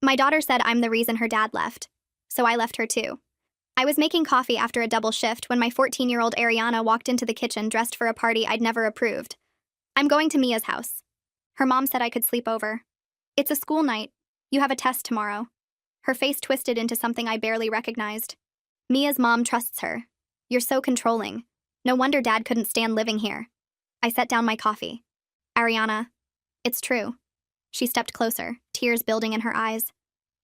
My daughter said I'm the reason her dad left, so I left her too. I was making coffee after a double shift when my 14-year-old Ariana walked into the kitchen dressed for a party I'd never approved. I'm going to Mia's house. Her mom said I could sleep over. It's a school night. You have a test tomorrow. Her face twisted into something I barely recognized. Mia's mom trusts her. You're so controlling. No wonder Dad couldn't stand living here. I set down my coffee. Ariana, it's true. She stepped closer, tears building in her eyes.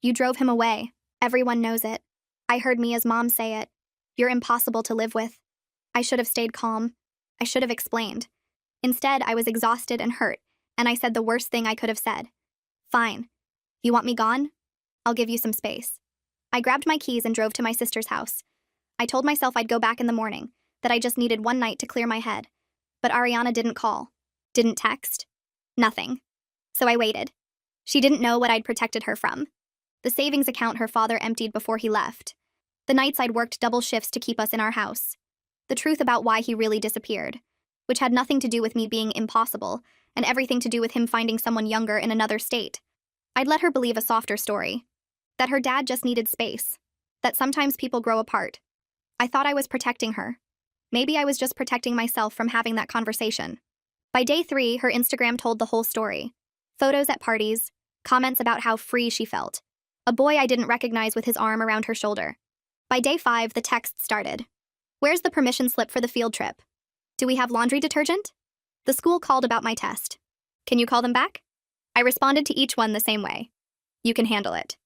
You drove him away. Everyone knows it. I heard Mia's mom say it. You're impossible to live with. I should have stayed calm. I should have explained. Instead, I was exhausted and hurt, and I said the worst thing I could have said. Fine. You want me gone? I'll give you some space. I grabbed my keys and drove to my sister's house. I told myself I'd go back in the morning, that I just needed one night to clear my head. But Ariana didn't call, didn't text, nothing. So I waited. She didn't know what I'd protected her from. The savings account her father emptied before he left. The nights I'd worked double shifts to keep us in our house. The truth about why he really disappeared, which had nothing to do with me being impossible, and everything to do with him finding someone younger in another state. I'd let her believe a softer story. That her dad just needed space. That sometimes people grow apart. I thought I was protecting her. Maybe I was just protecting myself from having that conversation. By day 3, her Instagram told the whole story. Photos at parties, comments about how free she felt. A boy I didn't recognize with his arm around her shoulder. By day 5, the text started. Where's the permission slip for the field trip? Do we have laundry detergent? The school called about my test. Can you call them back? I responded to each one the same way. You can handle it.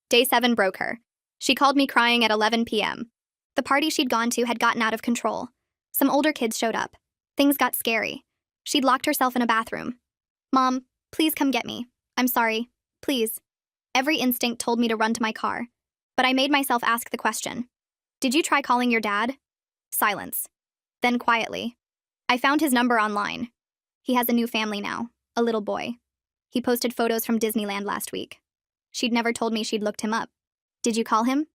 Day 7 broke her. She called me crying at 11 p.m. The party she'd gone to had gotten out of control. Some older kids showed up. Things got scary. She'd locked herself in a bathroom. Mom, please come get me. I'm sorry. Please. Every instinct told me to run to my car. But I made myself ask the question. Did you try calling your dad? Silence. Then quietly. I found his number online. He has a new family now, a little boy. He posted photos from Disneyland last week. She'd never told me she'd looked him up. Did you call him?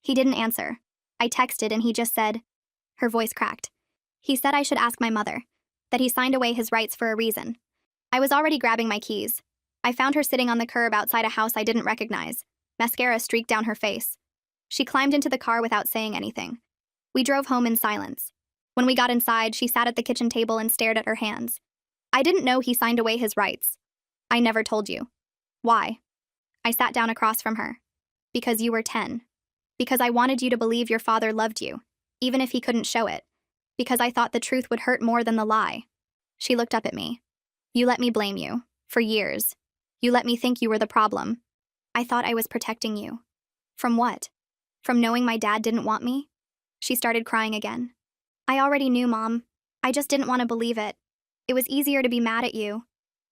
He didn't answer. I texted and he just said, her voice cracked. He said I should ask my mother, that he signed away his rights for a reason. I was already grabbing my keys. I found her sitting on the curb outside a house I didn't recognize. Mascara streaked down her face. She climbed into the car without saying anything. We drove home in silence. When we got inside, she sat at the kitchen table and stared at her hands. I didn't know he signed away his rights. I never told you. Why? I sat down across from her. Because you were 10. Because I wanted you to believe your father loved you, even if he couldn't show it. Because I thought the truth would hurt more than the lie. She looked up at me. You let me blame you. For years. You let me think you were the problem. I thought I was protecting you. From what? From knowing my dad didn't want me? She started crying again. I already knew, Mom. I just didn't want to believe it. It was easier to be mad at you.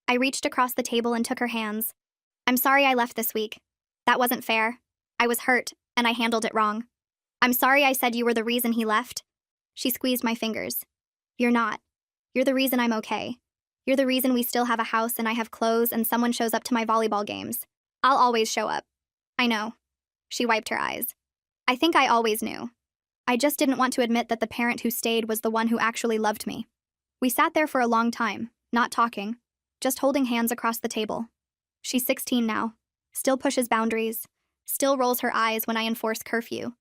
I reached across the table and took her hands. I'm sorry I left this week. That wasn't fair. I was hurt, and I handled it wrong. I'm sorry I said you were the reason he left. She squeezed my fingers. You're not. You're the reason I'm okay. You're the reason we still have a house and I have clothes and someone shows up to my volleyball games. I'll always show up. I know. She wiped her eyes. I think I always knew. I just didn't want to admit that the parent who stayed was the one who actually loved me. We sat there for a long time, not talking, just holding hands across the table. She's 16 now, still pushes boundaries, still rolls her eyes when I enforce curfew.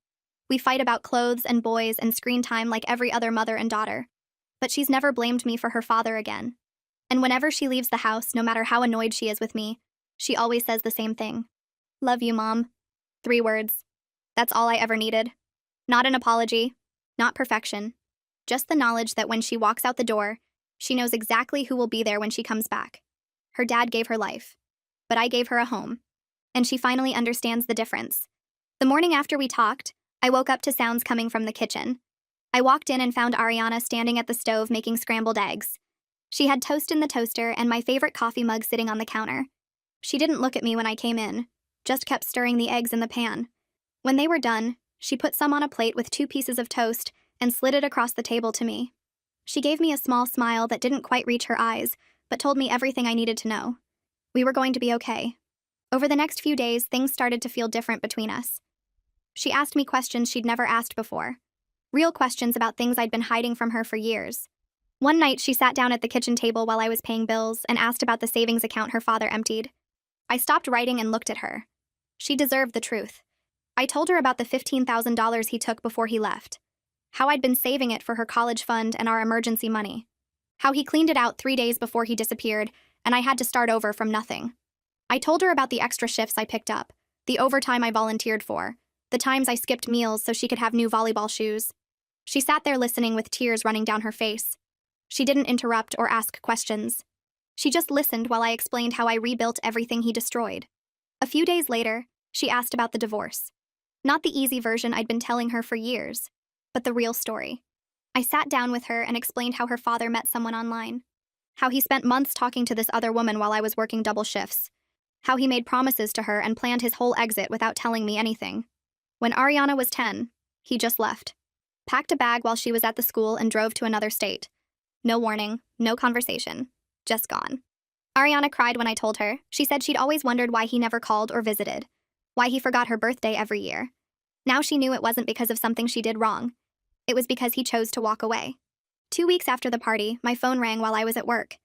We fight about clothes and boys and screen time like every other mother and daughter. But she's never blamed me for her father again. And whenever she leaves the house, no matter how annoyed she is with me, she always says the same thing. Love you, Mom. 3 words. That's all I ever needed. Not an apology, not perfection. Just the knowledge that when she walks out the door, she knows exactly who will be there when she comes back. Her dad gave her life, but I gave her a home. And she finally understands the difference. The morning after we talked, I woke up to sounds coming from the kitchen. I walked in and found Ariana standing at the stove making scrambled eggs. She had toast in the toaster and my favorite coffee mug sitting on the counter. She didn't look at me when I came in, just kept stirring the eggs in the pan. When they were done, she put some on a plate with 2 pieces of toast and slid it across the table to me. She gave me a small smile that didn't quite reach her eyes, but told me everything I needed to know. We were going to be okay. Over the next few days, things started to feel different between us. She asked me questions she'd never asked before. Real questions about things I'd been hiding from her for years. One night, she sat down at the kitchen table while I was paying bills and asked about the savings account her father emptied. I stopped writing and looked at her. She deserved the truth. I told her about the $15,000 he took before he left. How I'd been saving it for her college fund and our emergency money. How he cleaned it out 3 days before he disappeared, and I had to start over from nothing. I told her about the extra shifts I picked up, the overtime I volunteered for, the times I skipped meals so she could have new volleyball shoes. She sat there listening with tears running down her face. She didn't interrupt or ask questions. She just listened while I explained how I rebuilt everything he destroyed. A few days later, she asked about the divorce. Not the easy version I'd been telling her for years, but the real story. I sat down with her and explained how her father met someone online. How he spent months talking to this other woman while I was working double shifts. How he made promises to her and planned his whole exit without telling me anything. When Ariana was 10, he just left. Packed a bag while she was at the school and drove to another state. No warning, no conversation, just gone. Ariana cried when I told her. She said she'd always wondered why he never called or visited. Why he forgot her birthday every year. Now she knew it wasn't because of something she did wrong. It was because he chose to walk away. 2 weeks after the party, my phone rang while I was at work.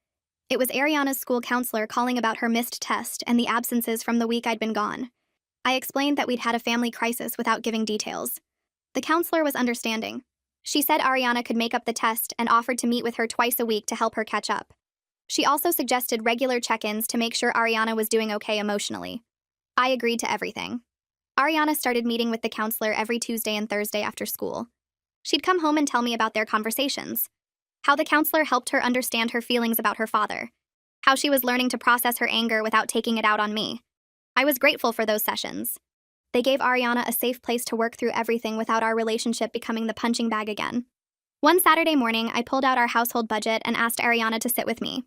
It was Ariana's school counselor calling about her missed test and the absences from the week I'd been gone. I explained that we'd had a family crisis without giving details. The counselor was understanding. She said Ariana could make up the test and offered to meet with her twice a week to help her catch up. She also suggested regular check-ins to make sure Ariana was doing okay emotionally. I agreed to everything. Ariana started meeting with the counselor every Tuesday and Thursday after school. She'd come home and tell me about their conversations. How the counselor helped her understand her feelings about her father. How she was learning to process her anger without taking it out on me. I was grateful for those sessions. They gave Ariana a safe place to work through everything without our relationship becoming the punching bag again. One Saturday morning, I pulled out our household budget and asked Ariana to sit with me.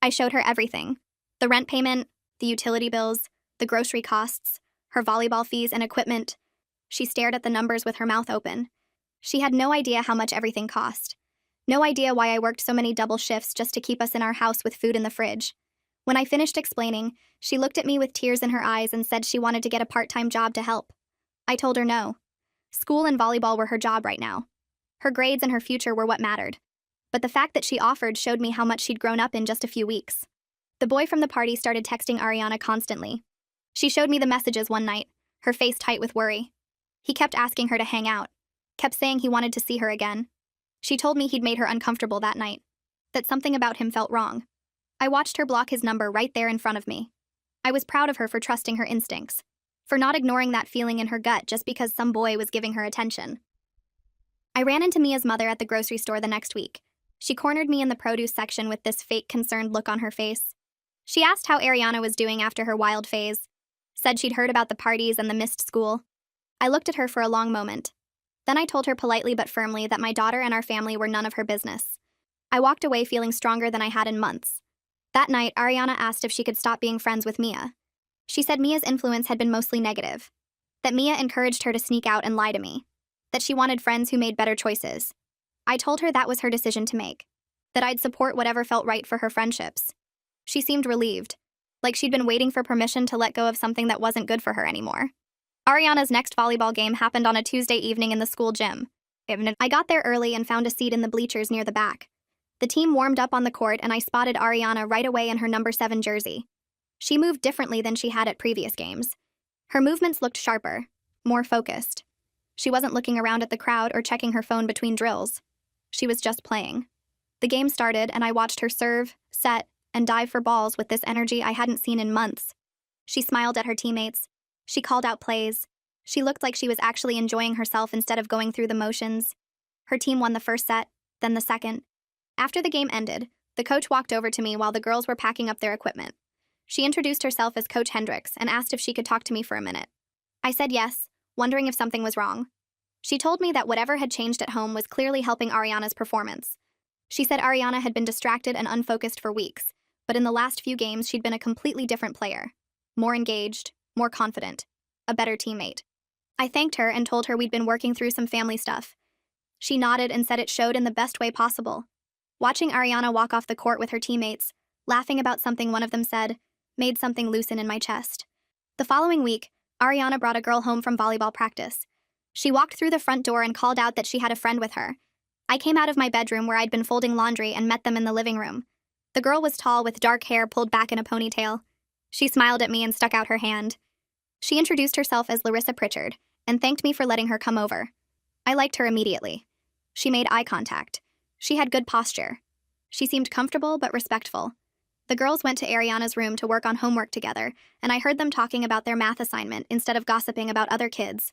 I showed her everything. The rent payment, the utility bills, the grocery costs, her volleyball fees and equipment. She stared at the numbers with her mouth open. She had no idea how much everything cost. No idea why I worked so many double shifts just to keep us in our house with food in the fridge. When I finished explaining, she looked at me with tears in her eyes and said she wanted to get a part-time job to help. I told her no. School and volleyball were her job right now. Her grades and her future were what mattered. But the fact that she offered showed me how much she'd grown up in just a few weeks. The boy from the party started texting Ariana constantly. She showed me the messages one night, her face tight with worry. He kept asking her to hang out, kept saying he wanted to see her again. She told me he'd made her uncomfortable that night, that something about him felt wrong. I watched her block his number right there in front of me. I was proud of her for trusting her instincts, for not ignoring that feeling in her gut just because some boy was giving her attention. I ran into Mia's mother at the grocery store the next week. She cornered me in the produce section with this fake concerned look on her face. She asked how Ariana was doing after her wild phase, said she'd heard about the parties and the missed school. I looked at her for a long moment. Then I told her politely but firmly that my daughter and our family were none of her business. I walked away feeling stronger than I had in months. That night, Ariana asked if she could stop being friends with Mia. She said Mia's influence had been mostly negative, that Mia encouraged her to sneak out and lie to me, that she wanted friends who made better choices. I told her that was her decision to make, that I'd support whatever felt right for her friendships. She seemed relieved, like she'd been waiting for permission to let go of something that wasn't good for her anymore. Ariana's next volleyball game happened on a Tuesday evening in the school gym. I got there early and found a seat in the bleachers near the back. The team warmed up on the court and I spotted Ariana right away in her number 7 jersey. She moved differently than she had at previous games. Her movements looked sharper, more focused. She wasn't looking around at the crowd or checking her phone between drills. She was just playing. The game started and I watched her serve, set, and dive for balls with this energy I hadn't seen in months. She smiled at her teammates. She called out plays. She looked like she was actually enjoying herself instead of going through the motions. Her team won the first set, then the second. After the game ended, the coach walked over to me while the girls were packing up their equipment. She introduced herself as Coach Hendricks and asked if she could talk to me for a minute. I said yes, wondering if something was wrong. She told me that whatever had changed at home was clearly helping Ariana's performance. She said Ariana had been distracted and unfocused for weeks, but in the last few games she'd been a completely different player. More engaged, more confident, a better teammate. I thanked her and told her we'd been working through some family stuff. She nodded and said it showed in the best way possible. Watching Ariana walk off the court with her teammates, laughing about something one of them said, made something loosen in my chest. The following week, Ariana brought a girl home from volleyball practice. She walked through the front door and called out that she had a friend with her. I came out of my bedroom where I'd been folding laundry and met them in the living room. The girl was tall with dark hair pulled back in a ponytail. She smiled at me and stuck out her hand. She introduced herself as Larissa Pritchard and thanked me for letting her come over. I liked her immediately. She made eye contact. She had good posture. She seemed comfortable but respectful. The girls went to Ariana's room to work on homework together, and I heard them talking about their math assignment instead of gossiping about other kids.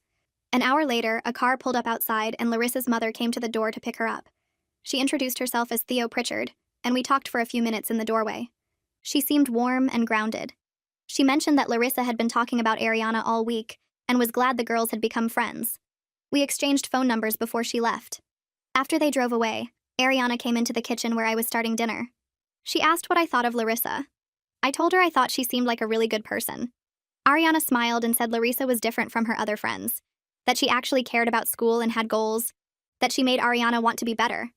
An hour later, a car pulled up outside and Larissa's mother came to the door to pick her up. She introduced herself as Theo Pritchard, and we talked for a few minutes in the doorway. She seemed warm and grounded. She mentioned that Larissa had been talking about Ariana all week and was glad the girls had become friends. We exchanged phone numbers before she left. After they drove away, Ariana came into the kitchen where I was starting dinner. She asked what I thought of Larissa. I told her I thought she seemed like a really good person. Ariana smiled and said Larissa was different from her other friends, that she actually cared about school and had goals, that she made Ariana want to be better.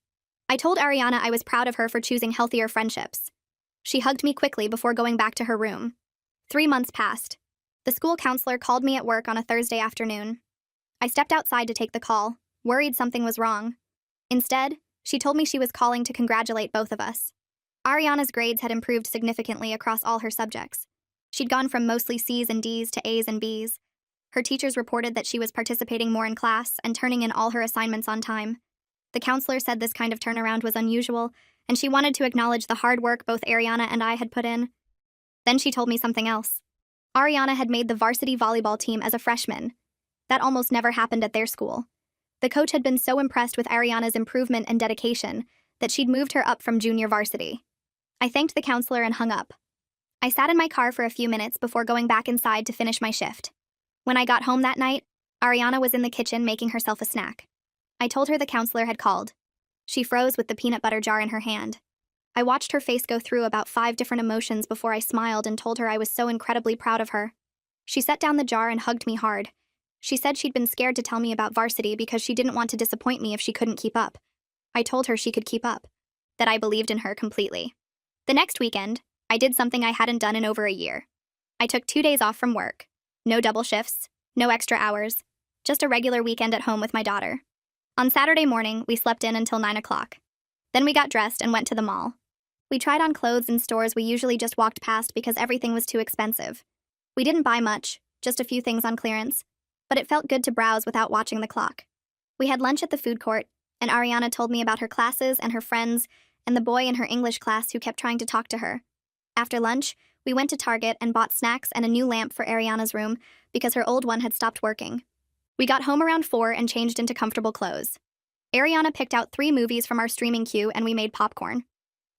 I told Ariana I was proud of her for choosing healthier friendships. She hugged me quickly before going back to her room. 3 months passed. The school counselor called me at work on a Thursday afternoon. I stepped outside to take the call, worried something was wrong. Instead, she told me she was calling to congratulate both of us. Ariana's grades had improved significantly across all her subjects. She'd gone from mostly C's and D's to A's and B's. Her teachers reported that she was participating more in class and turning in all her assignments on time. The counselor said this kind of turnaround was unusual, and she wanted to acknowledge the hard work both Ariana and I had put in. Then she told me something else. Ariana had made the varsity volleyball team as a freshman. That almost never happened at their school. The coach had been so impressed with Ariana's improvement and dedication that she'd moved her up from junior varsity. I thanked the counselor and hung up. I sat in my car for a few minutes before going back inside to finish my shift. When I got home that night, Ariana was in the kitchen making herself a snack. I told her the counselor had called. She froze with the peanut butter jar in her hand. I watched her face go through about 5 different emotions before I smiled and told her I was so incredibly proud of her. She set down the jar and hugged me hard. She said she'd been scared to tell me about varsity because she didn't want to disappoint me if she couldn't keep up. I told her she could keep up, that I believed in her completely. The next weekend, I did something I hadn't done in over a year. I took 2 days off from work. No double shifts, no extra hours, just a regular weekend at home with my daughter. On Saturday morning, we slept in until 9 o'clock. Then we got dressed and went to the mall. We tried on clothes in stores we usually just walked past because everything was too expensive. We didn't buy much, just a few things on clearance, but it felt good to browse without watching the clock. We had lunch at the food court, and Ariana told me about her classes and her friends and the boy in her English class who kept trying to talk to her. After lunch, we went to Target and bought snacks and a new lamp for Ariana's room because her old one had stopped working. We got home around 4 and changed into comfortable clothes. Ariana picked out 3 movies from our streaming queue and we made popcorn.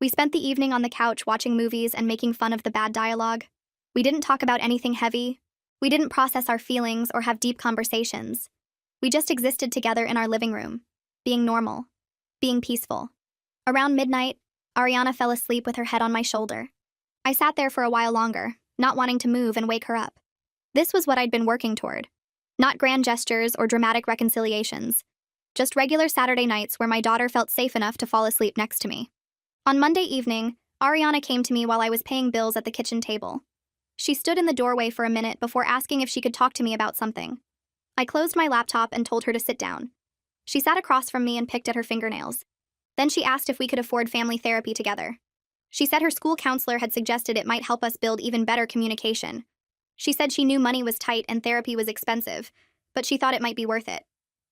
We spent the evening on the couch watching movies and making fun of the bad dialogue. We didn't talk about anything heavy. We didn't process our feelings or have deep conversations. We just existed together in our living room, being normal, being peaceful. Around midnight, Ariana fell asleep with her head on my shoulder. I sat there for a while longer, not wanting to move and wake her up. This was what I'd been working toward. Not grand gestures or dramatic reconciliations. Just regular Saturday nights where my daughter felt safe enough to fall asleep next to me. On Monday evening, Ariana came to me while I was paying bills at the kitchen table. She stood in the doorway for a minute before asking if she could talk to me about something. I closed my laptop and told her to sit down. She sat across from me and picked at her fingernails. Then she asked if we could afford family therapy together. She said her school counselor had suggested it might help us build even better communication. She said she knew money was tight and therapy was expensive, but she thought it might be worth it.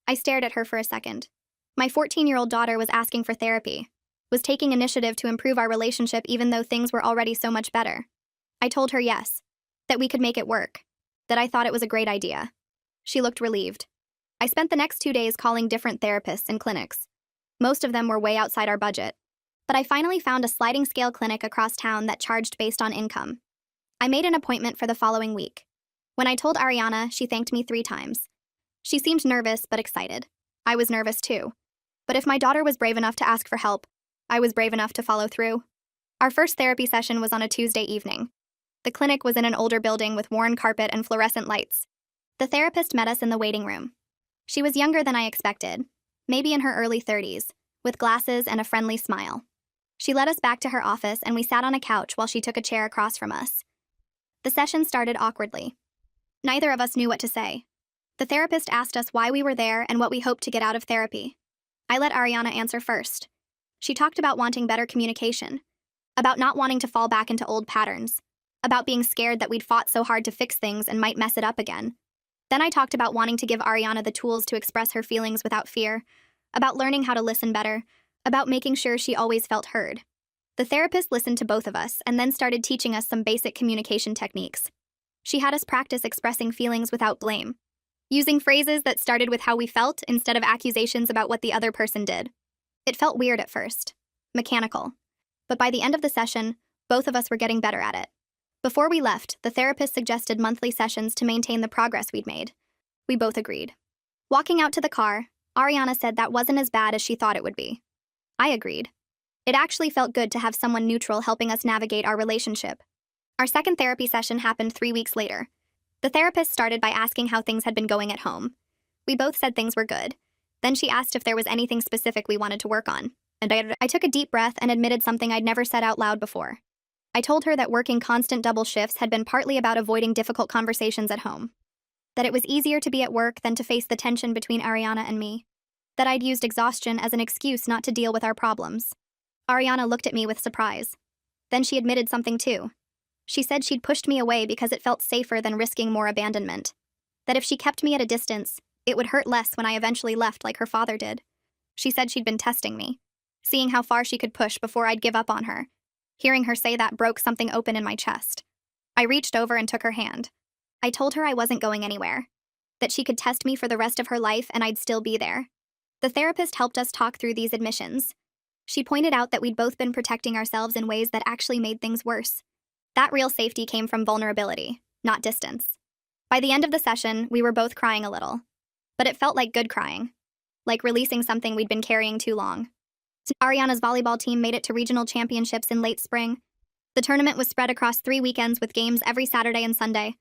I stared at her for a second. My 14-year-old daughter was asking for therapy, was taking initiative to improve our relationship even though things were already so much better. I told her yes, that we could make it work, that I thought it was a great idea. She looked relieved. I spent the next 2 days calling different therapists and clinics. Most of them were way outside our budget. But I finally found a sliding scale clinic across town that charged based on income. I made an appointment for the following week. When I told Ariana, she thanked me 3 times. She seemed nervous but excited. I was nervous too. But if my daughter was brave enough to ask for help, I was brave enough to follow through. Our first therapy session was on a Tuesday evening. The clinic was in an older building with worn carpet and fluorescent lights. The therapist met us in the waiting room. She was younger than I expected, maybe in her early 30s, with glasses and a friendly smile. She led us back to her office and we sat on a couch while she took a chair across from us. The session started awkwardly. Neither of us knew what to say. The therapist asked us why we were there and what we hoped to get out of therapy. I let Ariana answer first. She talked about wanting better communication, about not wanting to fall back into old patterns, about being scared that we'd fought so hard to fix things and might mess it up again. Then I talked about wanting to give Ariana the tools to express her feelings without fear, about learning how to listen better, about making sure she always felt heard. The therapist listened to both of us and then started teaching us some basic communication techniques. She had us practice expressing feelings without blame, using phrases that started with how we felt instead of accusations about what the other person did. It felt weird at first, mechanical, but by the end of the session, both of us were getting better at it. Before we left, the therapist suggested monthly sessions to maintain the progress we'd made. We both agreed. Walking out to the car, Ariana said that wasn't as bad as she thought it would be. I agreed. It actually felt good to have someone neutral helping us navigate our relationship. Our second therapy session happened 3 weeks later. The therapist started by asking how things had been going at home. We both said things were good. Then she asked if there was anything specific we wanted to work on, and I took a deep breath and admitted something I'd never said out loud before. I told her that working constant double shifts had been partly about avoiding difficult conversations at home, that it was easier to be at work than to face the tension between Ariana and me, that I'd used exhaustion as an excuse not to deal with our problems. Ariana looked at me with surprise. Then she admitted something too. She said she'd pushed me away because it felt safer than risking more abandonment, that if she kept me at a distance, it would hurt less when I eventually left like her father did. She said she'd been testing me, seeing how far she could push before I'd give up on her. Hearing her say that broke something open in my chest. I reached over and took her hand. I told her I wasn't going anywhere, that she could test me for the rest of her life and I'd still be there. The therapist helped us talk through these admissions. She pointed out that we'd both been protecting ourselves in ways that actually made things worse. That real safety came from vulnerability, not distance. By the end of the session, we were both crying a little. But it felt like good crying, like releasing something we'd been carrying too long. Ariana's volleyball team made it to regional championships in late spring. The tournament was spread across 3 weekends with games every Saturday and Sunday.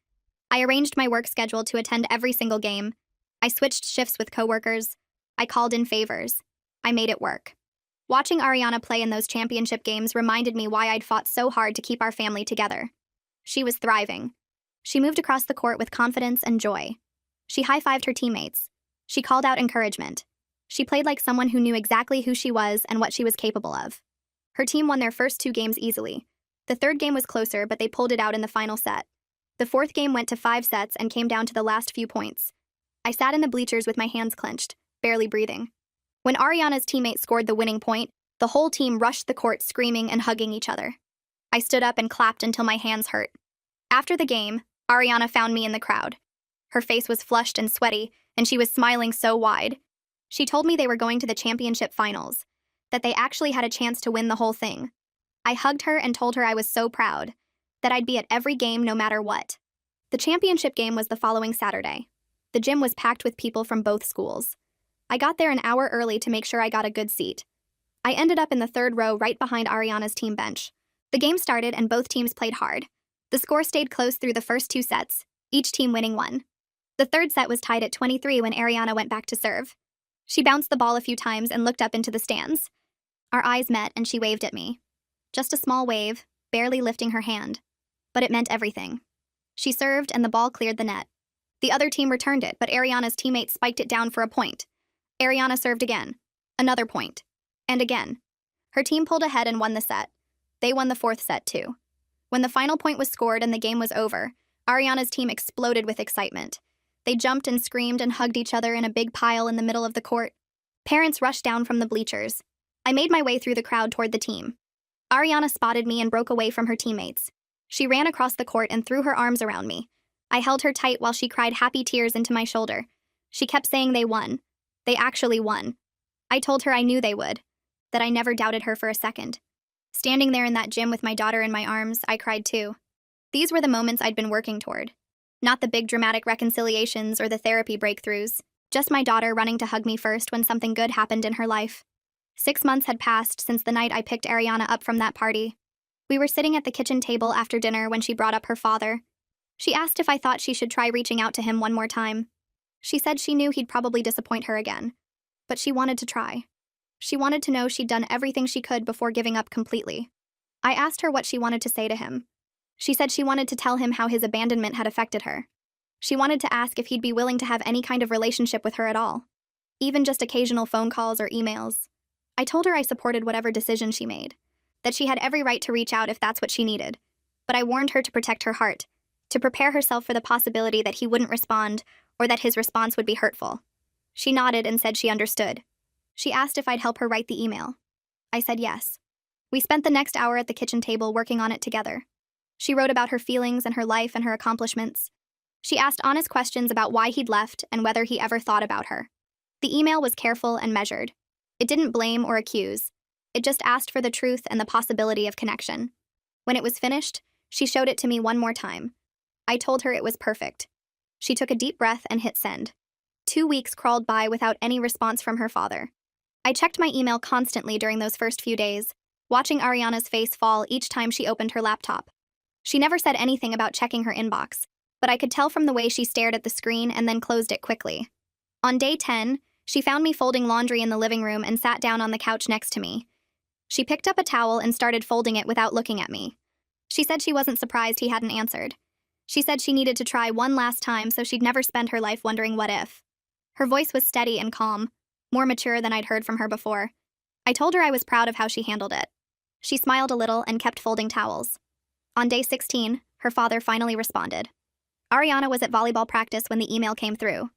I arranged my work schedule to attend every single game. I switched shifts with coworkers. I called in favors. I made it work. Watching Ariana play in those championship games reminded me why I'd fought so hard to keep our family together. She was thriving. She moved across the court with confidence and joy. She high-fived her teammates. She called out encouragement. She played like someone who knew exactly who she was and what she was capable of. Her team won their first 2 games easily. The third game was closer, but they pulled it out in the final set. The fourth game went to 5 sets and came down to the last few points. I sat in the bleachers with my hands clenched, barely breathing. When Ariana's teammate scored the winning point, the whole team rushed the court screaming and hugging each other. I stood up and clapped until my hands hurt. After the game, Ariana found me in the crowd. Her face was flushed and sweaty, and she was smiling so wide. She told me they were going to the championship finals, that they actually had a chance to win the whole thing. I hugged her and told her I was so proud, that I'd be at every game no matter what. The championship game was the following Saturday. The gym was packed with people from both schools. I got there an hour early to make sure I got a good seat. I ended up in the 3rd row right behind Ariana's team bench. The game started and both teams played hard. The score stayed close through the first 2 sets, each team winning 1. The 3rd set was tied at 23 when Ariana went back to serve. She bounced the ball a few times and looked up into the stands. Our eyes met and she waved at me. Just a small wave, barely lifting her hand. But it meant everything. She served and the ball cleared the net. The other team returned it, but Ariana's teammate spiked it down for a point. Ariana served again. Another point. And again. Her team pulled ahead and won the set. They won the 4th set too. When the final point was scored and the game was over, Ariana's team exploded with excitement. They jumped and screamed and hugged each other in a big pile in the middle of the court. Parents rushed down from the bleachers. I made my way through the crowd toward the team. Ariana spotted me and broke away from her teammates. She ran across the court and threw her arms around me. I held her tight while she cried happy tears into my shoulder. She kept saying they won. They actually won. I told her I knew they would, that I never doubted her for a second. Standing there in that gym with my daughter in my arms, I cried too. These were the moments I'd been working toward. Not the big dramatic reconciliations or the therapy breakthroughs, just my daughter running to hug me first when something good happened in her life. 6 months had passed since the night I picked Ariana up from that party. We were sitting at the kitchen table after dinner when she brought up her father. She asked if I thought she should try reaching out to him one more time. She said she knew he'd probably disappoint her again, but she wanted to try. She wanted to know she'd done everything she could before giving up completely. I asked her what she wanted to say to him. She said she wanted to tell him how his abandonment had affected her. She wanted to ask if he'd be willing to have any kind of relationship with her at all, even just occasional phone calls or emails. I told her I supported whatever decision she made, that she had every right to reach out if that's what she needed. but I warned her to protect her heart, to prepare herself for the possibility that he wouldn't respond or that his response would be hurtful. She nodded and said she understood. She asked if I'd help her write the email. I said yes. We spent the next hour at the kitchen table working on it together. She wrote about her feelings and her life and her accomplishments. She asked honest questions about why he'd left and whether he ever thought about her. The email was careful and measured. It didn't blame or accuse. It just asked for the truth and the possibility of connection. When it was finished, she showed it to me one more time. I told her it was perfect. She took a deep breath and hit send. 2 weeks crawled by without any response from her father. I checked my email constantly during those first few days, watching Ariana's face fall each time she opened her laptop. She never said anything about checking her inbox, but I could tell from the way she stared at the screen and then closed it quickly. On day 10, she found me folding laundry in the living room and sat down on the couch next to me. She picked up a towel and started folding it without looking at me. She said she wasn't surprised he hadn't answered. She said she needed to try one last time so she'd never spend her life wondering what if. Her voice was steady and calm, more mature than I'd heard from her before. I told her I was proud of how she handled it. She smiled a little and kept folding towels. On day 16, her father finally responded. Ariana was at volleyball practice when the email came through.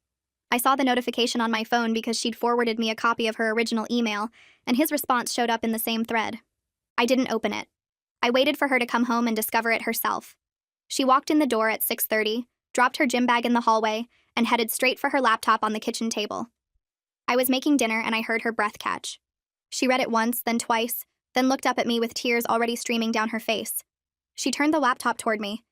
I saw the notification on my phone because she'd forwarded me a copy of her original email, and his response showed up in the same thread. I didn't open it. I waited for her to come home and discover it herself. She walked in the door at 6:30, dropped her gym bag in the hallway, and headed straight for her laptop on the kitchen table. I was making dinner and I heard her breath catch. She read it once, then twice, then looked up at me with tears already streaming down her face. She turned the laptop toward me.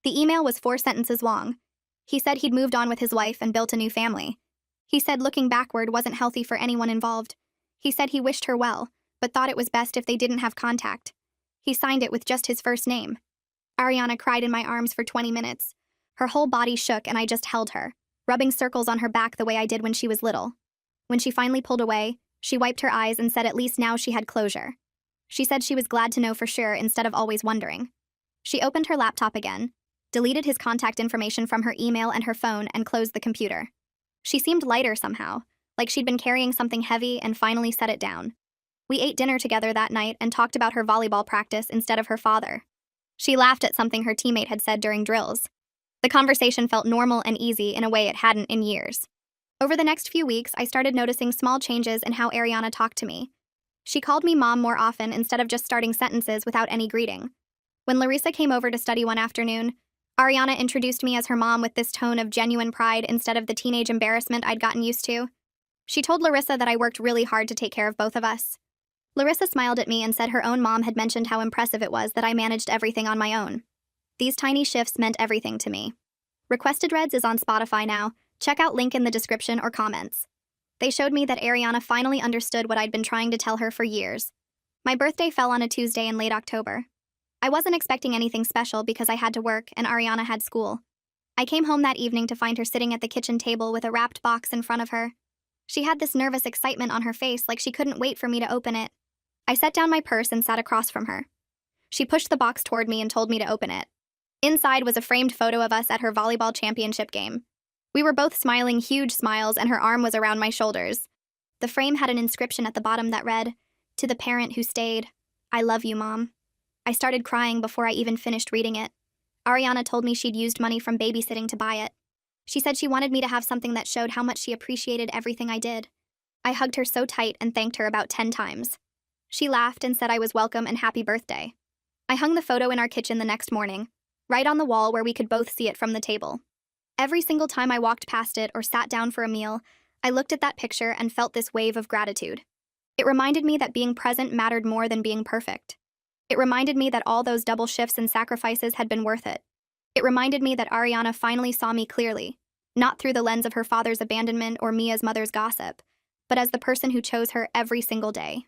The email was 4 sentences long. He said he'd moved on with his wife and built a new family. He said looking backward wasn't healthy for anyone involved. He said he wished her well, but thought it was best if they didn't have contact. He signed it with just his first name. Ariana cried in my arms for 20 minutes. Her whole body shook and I just held her, rubbing circles on her back the way I did when she was little. When she finally pulled away, she wiped her eyes and said at least now she had closure. She said she was glad to know for sure instead of always wondering. She opened her laptop again, deleted his contact information from her email and her phone, and closed the computer. She seemed lighter somehow, like she'd been carrying something heavy and finally set it down. We ate dinner together that night and talked about her volleyball practice instead of her father. She laughed at something her teammate had said during drills. The conversation felt normal and easy in a way it hadn't in years. Over the next few weeks, I started noticing small changes in how Ariana talked to me. She called me mom more often instead of just starting sentences without any greeting. When Larissa came over to study one afternoon, Ariana introduced me as her mom with this tone of genuine pride instead of the teenage embarrassment I'd gotten used to. She told Larissa that I worked really hard to take care of both of us. Larissa smiled at me and said her own mom had mentioned how impressive it was that I managed everything on my own. These tiny shifts meant everything to me. Requested Reds is on Spotify now. Check out link in the description or comments. They showed me that Ariana finally understood what I'd been trying to tell her for years. My birthday fell on a Tuesday in late October. I wasn't expecting anything special because I had to work and Ariana had school. I came home that evening to find her sitting at the kitchen table with a wrapped box in front of her. She had this nervous excitement on her face like she couldn't wait for me to open it. I set down my purse and sat across from her. She pushed the box toward me and told me to open it. Inside was a framed photo of us at her volleyball championship game. We were both smiling huge smiles and her arm was around my shoulders. The frame had an inscription at the bottom that read, "To the parent who stayed, I love you, Mom." I started crying before I even finished reading it. Ariana told me she'd used money from babysitting to buy it. She said she wanted me to have something that showed how much she appreciated everything I did. I hugged her so tight and thanked her about 10 times. She laughed and said I was welcome and happy birthday. I hung the photo in our kitchen the next morning, right on the wall where we could both see it from the table. Every single time I walked past it or sat down for a meal, I looked at that picture and felt this wave of gratitude. It reminded me that being present mattered more than being perfect. It reminded me that all those double shifts and sacrifices had been worth it. It reminded me that Ariana finally saw me clearly, not through the lens of her father's abandonment or Mia's mother's gossip, but as the person who chose her every single day.